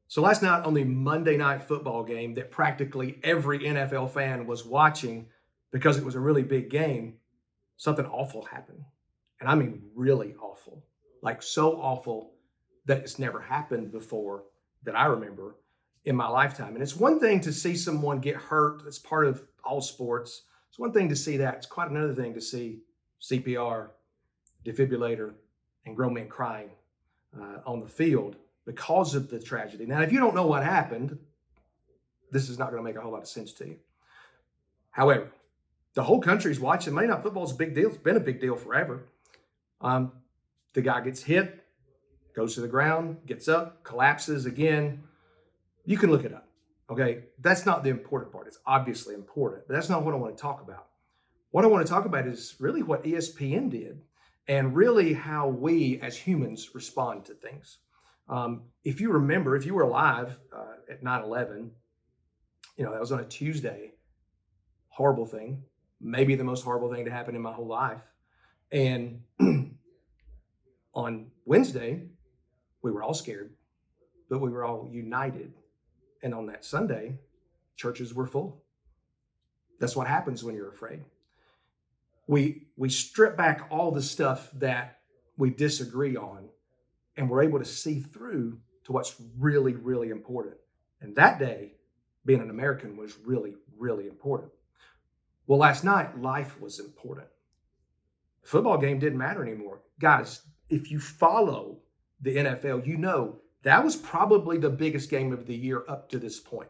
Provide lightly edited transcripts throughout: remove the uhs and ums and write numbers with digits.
So last night on the Monday night football game that practically every NFL fan was watching because it was a really big game, something awful happened. And I mean really awful. Like so awful that it's never happened before that I remember in my lifetime. And it's one thing to see someone get hurt. It's part of all sports. It's one thing to see that. It's quite another thing to see CPR, defibrillator, and grown men crying on the field because of the tragedy. Now, if you don't know what happened, this is not going to make a whole lot of sense to you. However, the whole country's watching. Monday Night Football is a big deal. It's been a big deal forever. The guy gets hit, goes to the ground, gets up, collapses again. You can look it up. Okay, that's not the important part. It's obviously important, but that's not what I want to talk about. What I want to talk about is really what ESPN did and really how we as humans respond to things. If you remember, if you were alive at 9/11, that was on a Tuesday. Horrible thing, maybe the most horrible thing to happen in my whole life. And on Wednesday, we were all scared, but we were all united. And on that Sunday, churches were full. That's what happens when you're afraid. We strip back all the stuff that we disagree on, and we're able to see through to what's really, really important. And that day, being an American was really, really important. Well, last night, life was important. The football game didn't matter anymore. Guys, if you follow the NFL, you know that was probably the biggest game of the year up to this point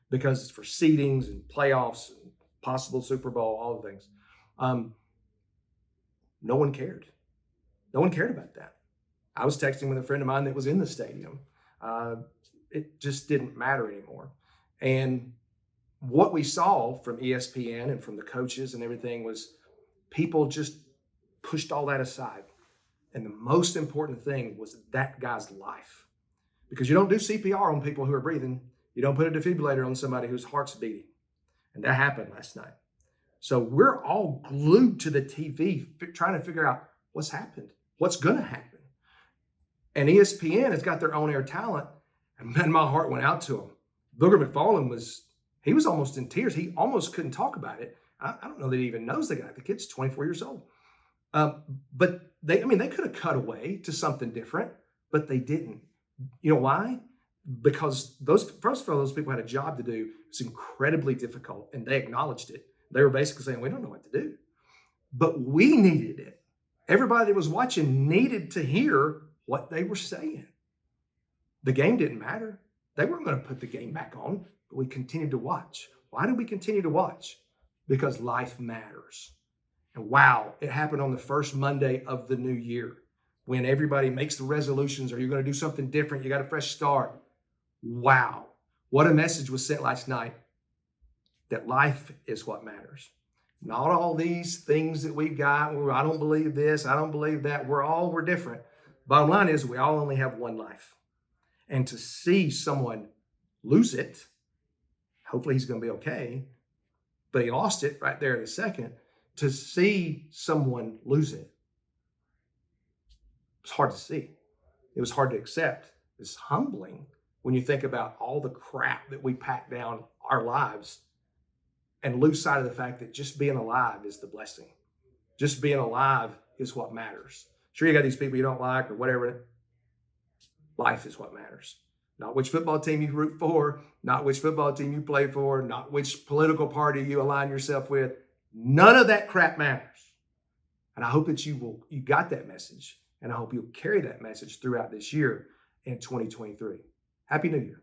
because it's for seedings and playoffs and possible Super Bowl, all the things. No one cared. No one cared about that. I was texting with a friend of mine that was in the stadium. It just didn't matter anymore. And what we saw from ESPN and from the coaches and everything was people just pushed all that aside. And the most important thing was that guy's life. Because you don't do CPR on people who are breathing. You don't put a defibrillator on somebody whose heart's beating. And that happened last night. So we're all glued to the TV trying to figure out what's happened, what's going to happen. And ESPN has got their own air talent. And man, my heart went out to him. Booger McFarland was almost in tears. He almost couldn't talk about it. I don't know that he even knows the guy. The kid's 24 years old. But they could have cut away to something different, but they didn't. You know why? Because those people had a job to do. It's incredibly difficult, and they acknowledged it. They were basically saying, we don't know what to do. But we needed it. Everybody that was watching needed to hear what they were saying. The game didn't matter. They weren't going to put the game back on, but we continued to watch. Why did we continue to watch? Because life matters. And wow, it happened on the first Monday of the new year when everybody makes the resolutions, or you're going to do something different. You got a fresh start. Wow. What a message was sent last night that life is what matters. Not all these things that we got. I don't believe this. I don't believe that. We're different. Bottom line is we all only have one life. And to see someone lose it, hopefully he's going to be okay, but he lost it right there in a second. To see someone lose it, it's hard to see. It was hard to accept. It's humbling when you think about all the crap that we pack down our lives and lose sight of the fact that just being alive is the blessing. Just being alive is what matters. Sure, you got these people you don't like or whatever. Life is what matters. Not which football team you root for, not which football team you play for, not which political party you align yourself with. None of that crap matters. And I hope that you got that message, and I hope you'll carry that message throughout this year in 2023. Happy New Year.